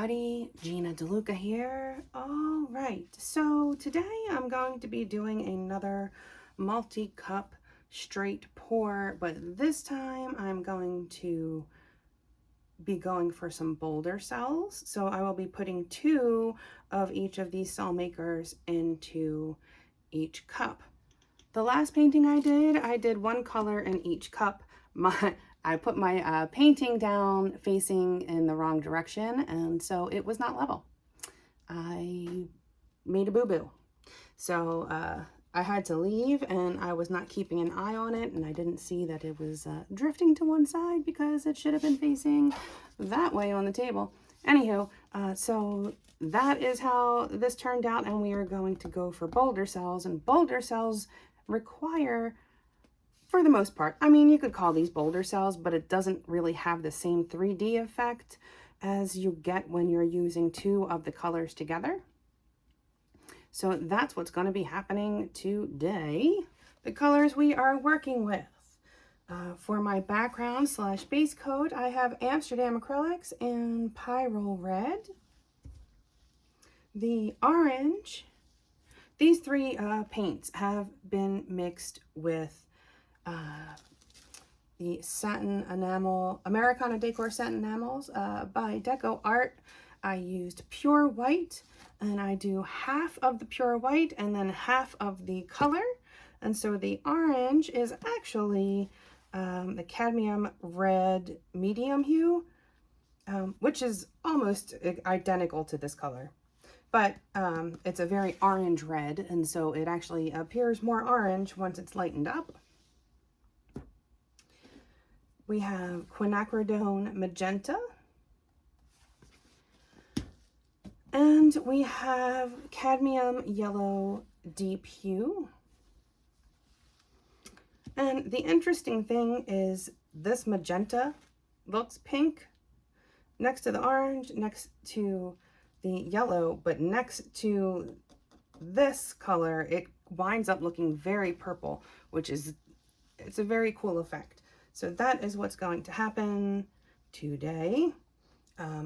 everybody, Gina DeLuca here. All right, so today I'm going to be doing another multi-cup straight pour, but this time I'm going to be going for some boulder cells. So I will be putting 2 of each of these cell makers into each cup. The last painting I did 1 color in each cup. I put my painting down facing in the wrong direction, and so it was not level. I made a boo-boo. So I had to leave, and I was not keeping an eye on it, and I didn't see that it was drifting to one side because it should have been facing that way on the table. Anywho, so that is how this turned out, and we are going to go for boulder cells, and boulder cells require, for the most part, I mean, you could call these boulder cells, but it doesn't really have the same 3D effect as you get when you're using 2 of the colors together. So that's what's going to be happening today. The colors we are working with. For my background / base coat, I have Amsterdam Acrylics and Pyrole Red. The orange, these 3 paints have been mixed with the Satin Enamel, Americana Decor Satin Enamels by DecoArt. I used pure white, and I do half of the pure white and then half of the color. And so the orange is actually the Cadmium Red medium hue, which is almost identical to this color. But it's a very orange red, and so it actually appears more orange once it's lightened up. We have Quinacridone Magenta. And we have Cadmium Yellow Deep Hue. And the interesting thing is this magenta looks pink next to the orange, next to the yellow, but next to this color, it winds up looking very purple, which is, it's a very cool effect. So that is what's going to happen today.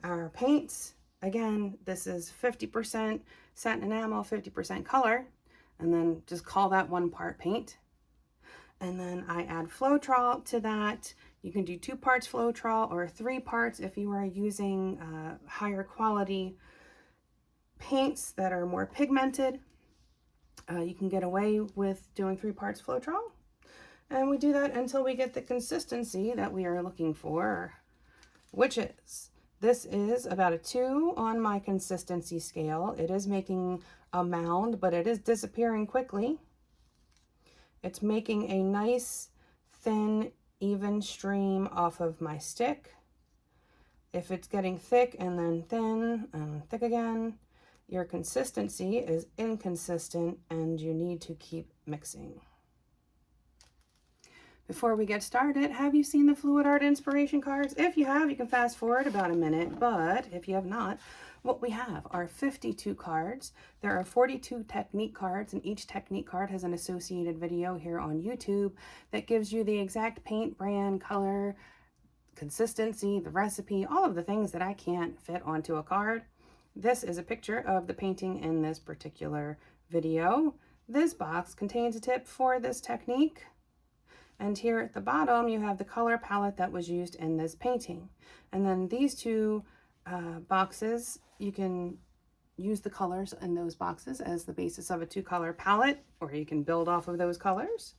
Our paints, again, this is 50% satin enamel, 50% color, and then just call that 1 part paint. And then I add Floetrol to that. You can do 2 parts Floetrol or 3 parts if you are using higher quality paints that are more pigmented. You can get away with doing 3 parts Floetrol. And we do that until we get the consistency that we are looking for, which is, this is about a 2 on my consistency scale. It is making a mound, but it is disappearing quickly. It's making a nice, thin, even stream off of my stick. If it's getting thick and then thin and thick again, your consistency is inconsistent and you need to keep mixing. Before we get started, have you seen the Fluid Art inspiration cards? If you have, you can fast forward about a minute, but if you have not, what we have are 52 cards. There are 42 technique cards, and each technique card has an associated video here on YouTube that gives you the exact paint, brand, color, consistency, the recipe, all of the things that I can't fit onto a card. This is a picture of the painting in this particular video. This box contains a tip for this technique. And here at the bottom, you have the color palette that was used in this painting. And then these 2 boxes, you can use the colors in those boxes as the basis of a 2-color palette, or you can build off of those colors.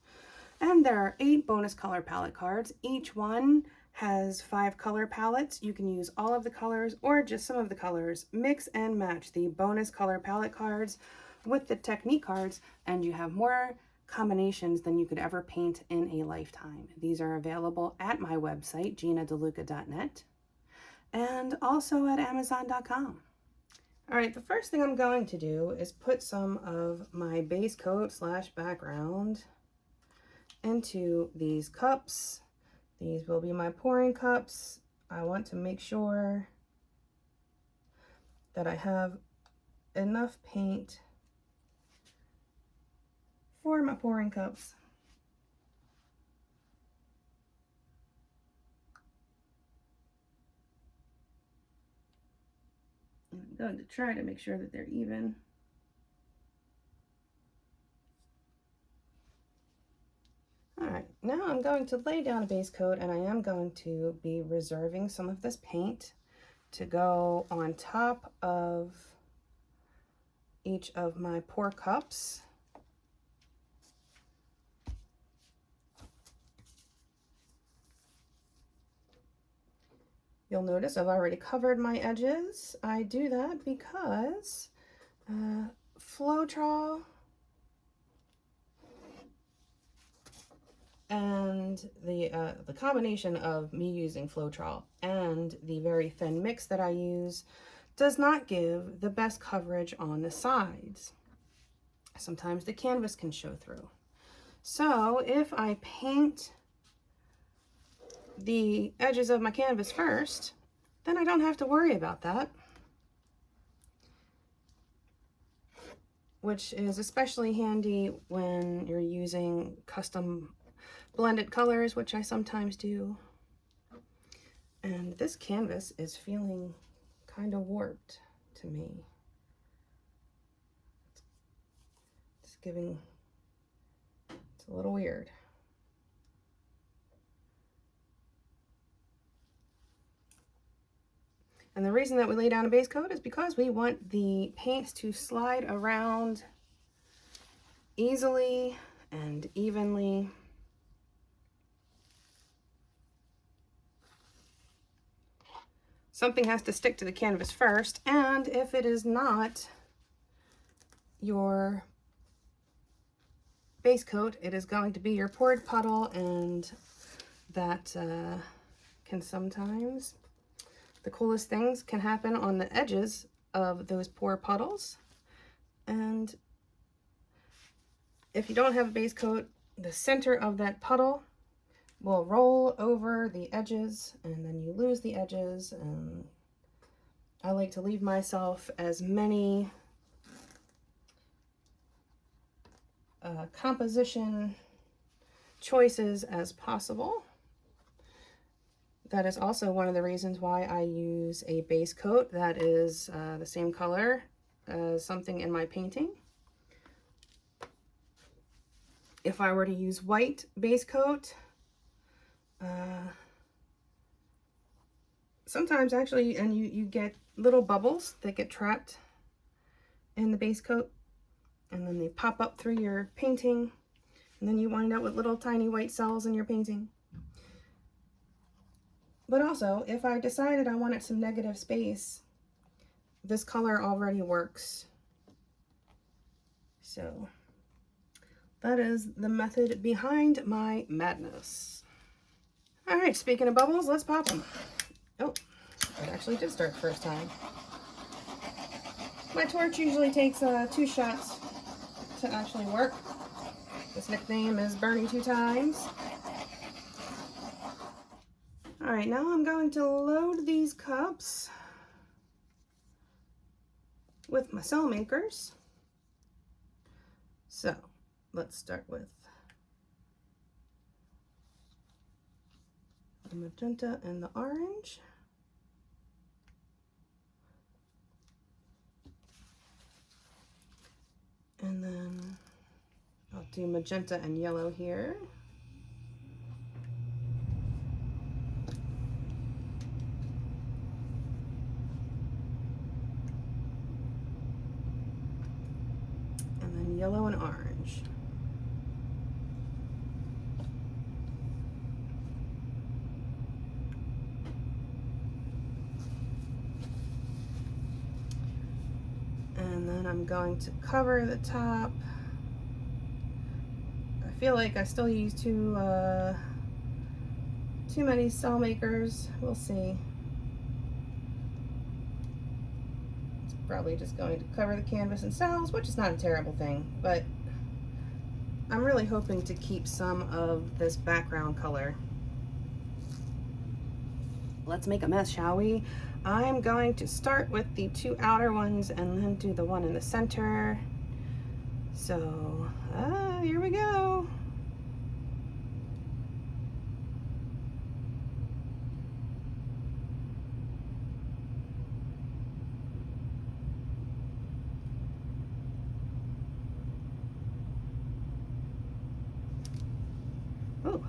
And there are 8 bonus color palette cards. Each one has 5 color palettes. You can use all of the colors or just some of the colors. Mix and match the bonus color palette cards with the technique cards, and you have more combinations than you could ever paint in a lifetime. These are available at my website, ginadeluca.net, and also at amazon.com. All right, the first thing I'm going to do is put some of my base coat / background into these cups. These will be my pouring cups. I want to make sure that I have enough paint for my pouring cups. I'm going to try to make sure that they're even. All right, now I'm going to lay down a base coat, and I am going to be reserving some of this paint to go on top of each of my pour cups. You'll notice I've already covered my edges. I do that because Floetrol and the combination of me using Floetrol and the very thin mix that I use does not give the best coverage on the sides. Sometimes the canvas can show through. So if I paint the edges of my canvas first, then I don't have to worry about that, which is especially handy when you're using custom blended colors, which I sometimes do. And this canvas is feeling kind of warped to me. It's giving, it's a little weird. And the reason that we lay down a base coat is because we want the paints to slide around easily and evenly. Something has to stick to the canvas first, and if it is not your base coat, it is going to be your poured puddle, and that can sometimes, the coolest things can happen on the edges of those pour puddles. And if you don't have a base coat, the center of that puddle will roll over the edges, and then you lose the edges. And I like to leave myself as many composition choices as possible. That is also one of the reasons why I use a base coat that is the same color as something in my painting. If I were to use white base coat, sometimes actually, and you get little bubbles that get trapped in the base coat, and then they pop up through your painting, and then you wind up with little tiny white cells in your painting. But also, if I decided I wanted some negative space, this color already works. So that is the method behind my madness. All right, speaking of bubbles, let's pop them. Oh, it actually did start the first time. My torch usually takes 2 shots to actually work. This nickname is Bernie 2 times. All right, now I'm going to load these cups with my cell makers. So let's start with the magenta and the orange. And then I'll do magenta and yellow here. And then yellow and orange. And then I'm going to cover the top. I feel like I still use too many cell makers. We'll see. It's probably just going to cover the canvas and cells, which is not a terrible thing, but I'm really hoping to keep some of this background color. Let's make a mess, shall we? I'm going to start with the 2 outer ones and then do the one in the center. So, here we go. Oh,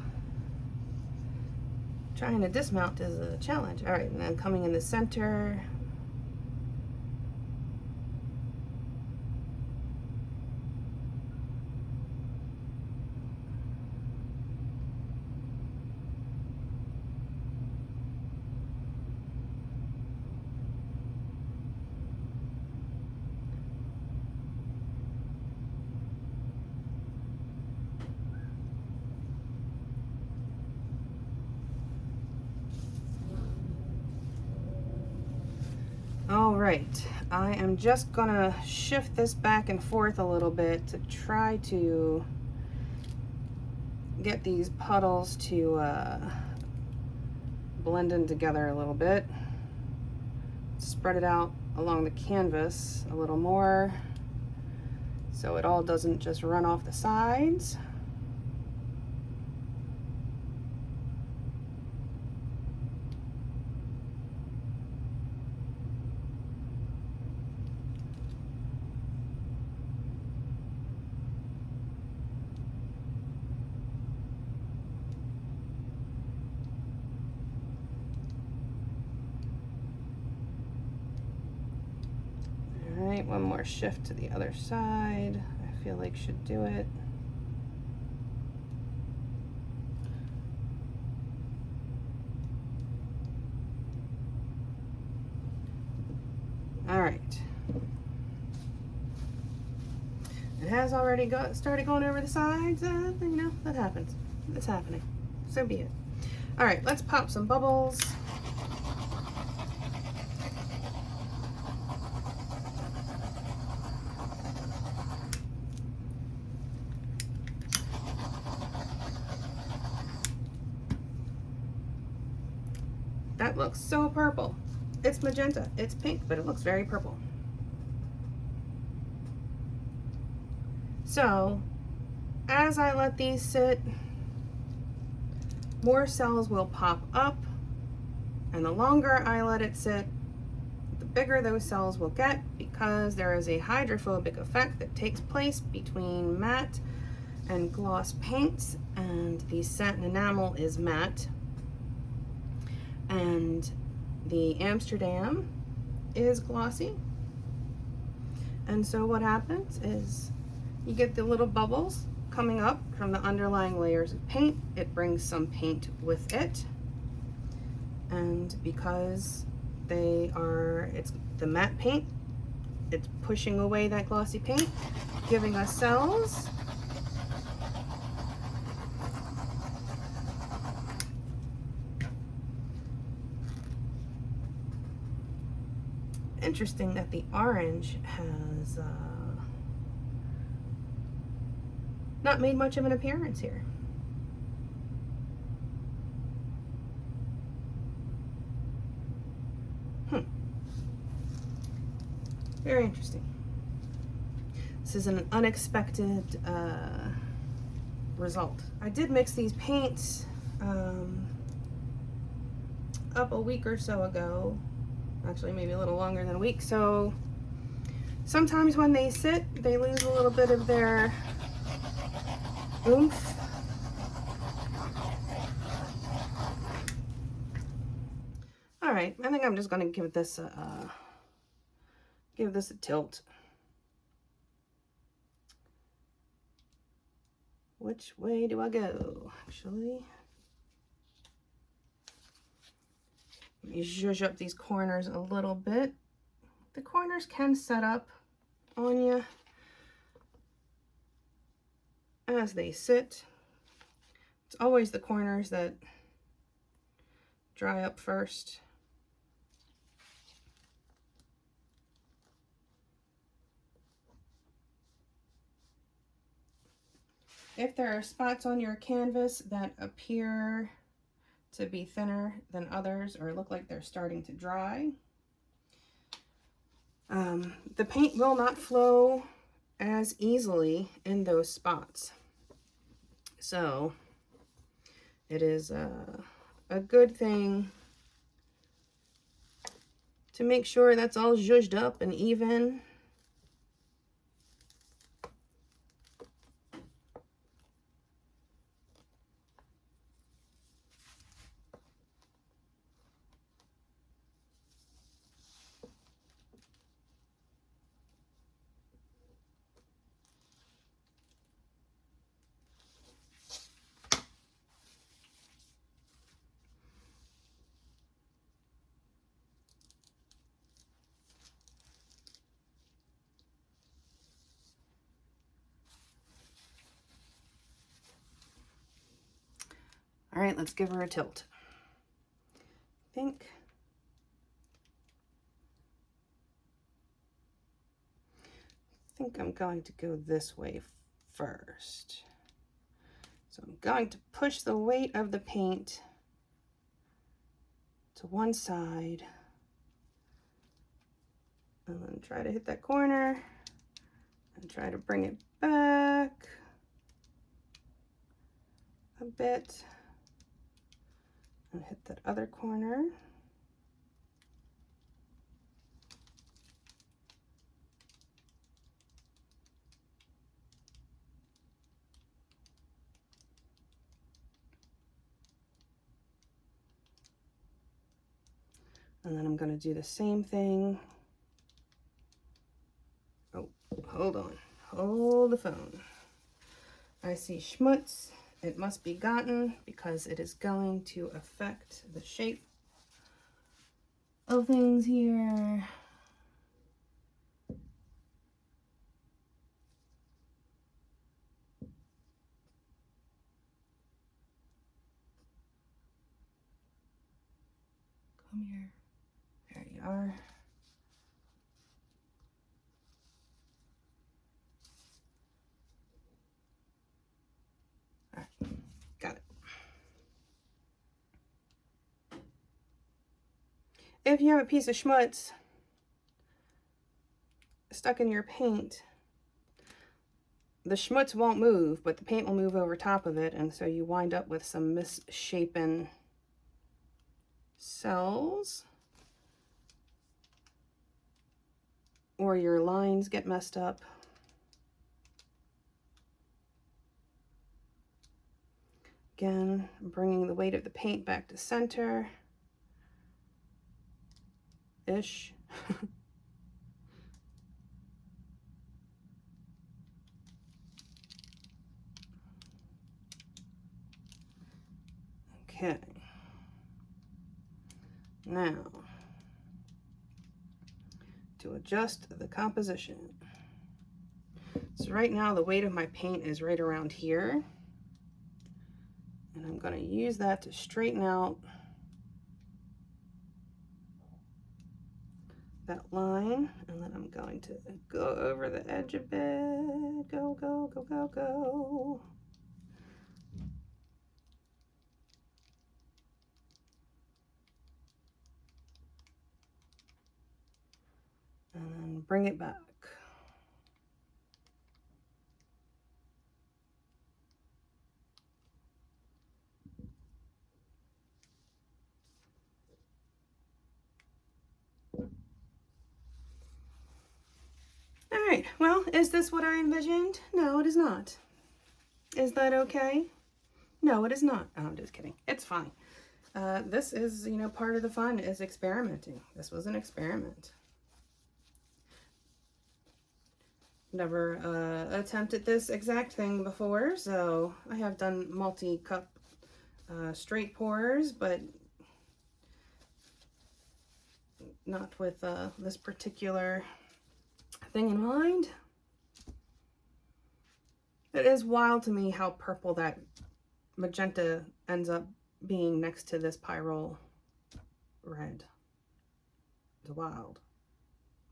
trying to dismount is a challenge. All right, and then coming in the center. All right, I am just gonna shift this back and forth a little bit to try to get these puddles to blend in together a little bit. Spread it out along the canvas a little more so it all doesn't just run off the sides. One more shift to the other side. I feel like should do it. All right. It has already started going over the sides. You know, that happens. It's happening. So be it. All right, let's pop some bubbles. That looks so purple. It's magenta, it's pink, but it looks very purple. So, as I let these sit, more cells will pop up, and the longer I let it sit, the bigger those cells will get, because there is a hydrophobic effect that takes place between matte and gloss paints, and the satin enamel is matte, and the Amsterdam is glossy. And so what happens is you get the little bubbles coming up from the underlying layers of paint. It brings some paint with it, and because it's the matte paint, it's pushing away that glossy paint, giving us cells. Interesting that the orange has not made much of an appearance here. Very interesting. This is an unexpected result. I did mix these paints up a week or so ago. Actually, maybe a little longer than a week. So sometimes when they sit, they lose a little bit of their oomph. All right, I think I'm just going to give this a tilt. Which way do I go? Actually, let me zhuzh up these corners a little bit. The corners can set up on you as they sit. It's always the corners that dry up first. If there are spots on your canvas that appear to be thinner than others or look like they're starting to dry, the paint will not flow as easily in those spots. So it is a good thing to make sure that's all zhuzhed up and even. All right, let's give her a tilt. I think I'm going to go this way first. So I'm going to push the weight of the paint to one side and then try to hit that corner and try to bring it back a bit and hit that other corner. And then I'm going to do the same thing. Oh, hold on. Hold the phone. I see schmutz. It must be gotten because it is going to affect the shape of things here. Come here. There you are. All right, got it. If you have a piece of schmutz stuck in your paint, the schmutz won't move, but the paint will move over top of it, and so you wind up with some misshapen cells, or your lines get messed up. Again, bringing the weight of the paint back to center-ish. Okay. Now, to adjust the composition. So right now the weight of my paint is right around here. And I'm going to use that to straighten out that line. And then I'm going to go over the edge a bit. Go, go, go, go, go. And then bring it back. All right, well, is this what I envisioned? No, it is not. Is that okay? No, it is not. Oh, I'm just kidding. It's fine. This is, you know, part of the fun is experimenting. This was an experiment. Never attempted this exact thing before, so I have done multi-cup straight pours, but not with this particular thing in mind. It is wild to me how purple that magenta ends up being next to this Pyrole Red. It's wild.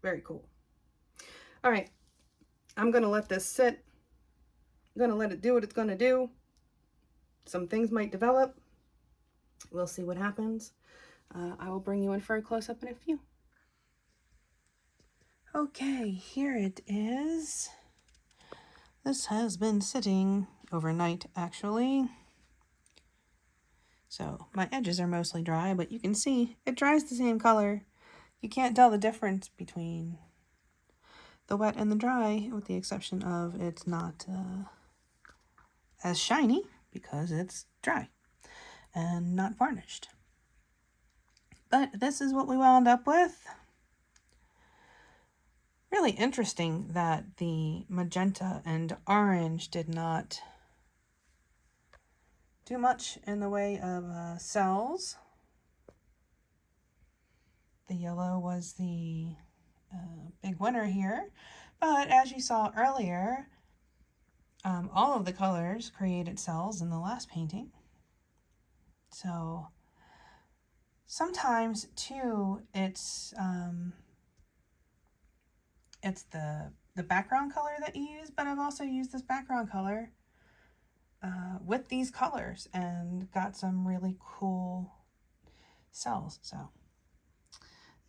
Very cool. All right, I'm gonna let this sit. I'm gonna let it do what it's gonna do. Some things might develop. We'll see what happens. I will bring you in for a close-up in a few. Okay, here it is. This has been sitting overnight, actually. So my edges are mostly dry, but you can see it dries the same color. You can't tell the difference between the wet and the dry, with the exception of it's not as shiny because it's dry and not varnished. But this is what we wound up with. Really interesting that the magenta and orange did not do much in the way of cells. The yellow was the big winner here, but as you saw earlier, all of the colors created cells in the last painting. So sometimes too, it's the background color that you use, but I've also used this background color with these colors and got some really cool cells. So,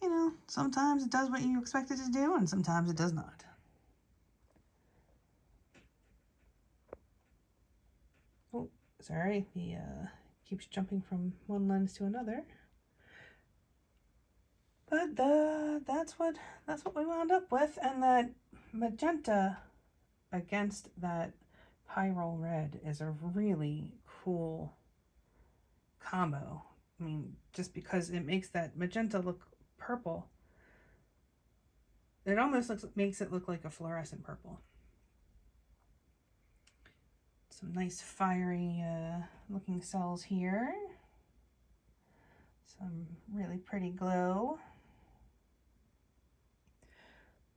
you know, sometimes it does what you expect it to do and sometimes it does not. Oh, sorry, he keeps jumping from one lens to another. But that's what we wound up with, and that magenta against that Pyrole Red is a really cool combo. I mean, just because it makes that magenta look purple. It almost makes it look like a fluorescent purple. Some nice fiery looking cells here. Some really pretty glow.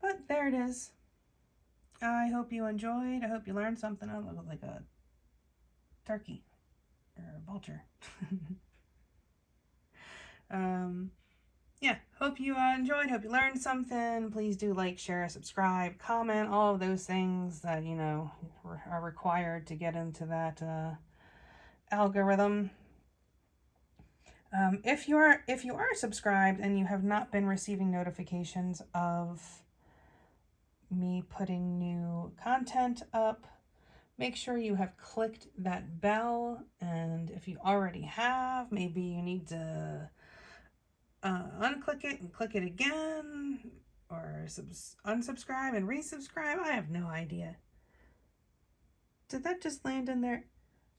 But there it is. I hope you enjoyed. I hope you learned something. I look like a turkey or a vulture. Yeah, hope you enjoyed. Hope you learned something. Please do like, share, subscribe, comment, all of those things that, you know, are required to get into that algorithm. If you are subscribed and you have not been receiving notifications of me putting new content up, make sure you have clicked that bell. And if you already have, maybe you need to unclick it and click it again, or unsubscribe and resubscribe. I have no idea. Did that just land in there?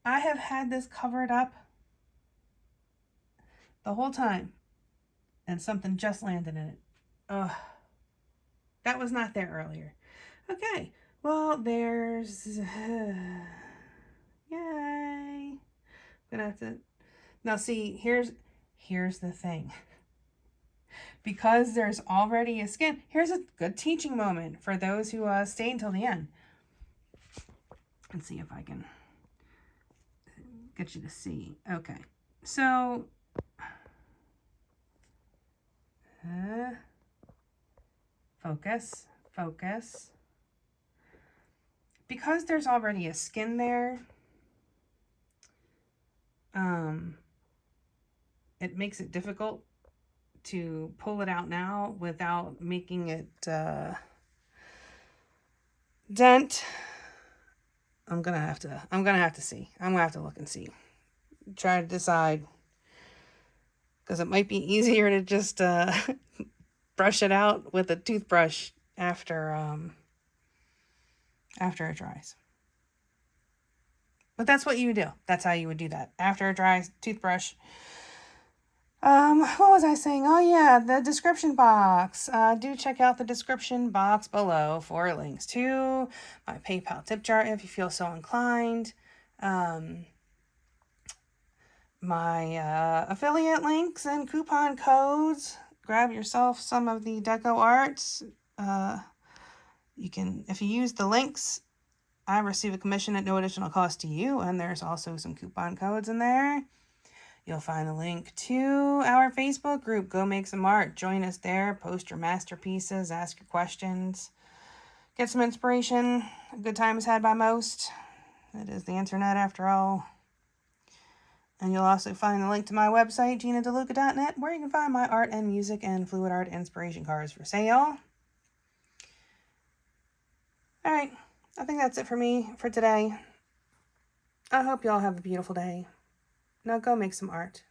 I have had this covered up the whole time and something just landed in it. Ugh. That was not there earlier. Okay, well, there's... Yay! I'm gonna have to... Now see, here's the thing. Because there's already a skin, here's a good teaching moment for those who stay until the end. Let's see if I can get you to see. Okay, so... focus. Because there's already a skin there, it makes it difficult to pull it out now without making it dent. I'm gonna have to see. I'm gonna have to look and see. Try to decide, because it might be easier to just brush it out with a toothbrush after it dries. But that's what you would do. That's how you would do that. After it dries, toothbrush. What was I saying? Oh yeah, the description box. Do check out the description box below for links to my PayPal tip jar if you feel so inclined. My affiliate links and coupon codes. Grab yourself some of the DecoArts. You can, if you use the links, I receive a commission at no additional cost to you, and there's also some coupon codes in there. You'll find a link to our Facebook group, Go Make Some Art. Join us there, post your masterpieces, ask your questions, get some inspiration. A good time is had by most. It is the internet after all. And you'll also find the link to my website, GinaDeLuca.net, where you can find my art and music and fluid art inspiration cards for sale. All right, I think that's it for me for today. I hope y'all have a beautiful day. Now go make some art.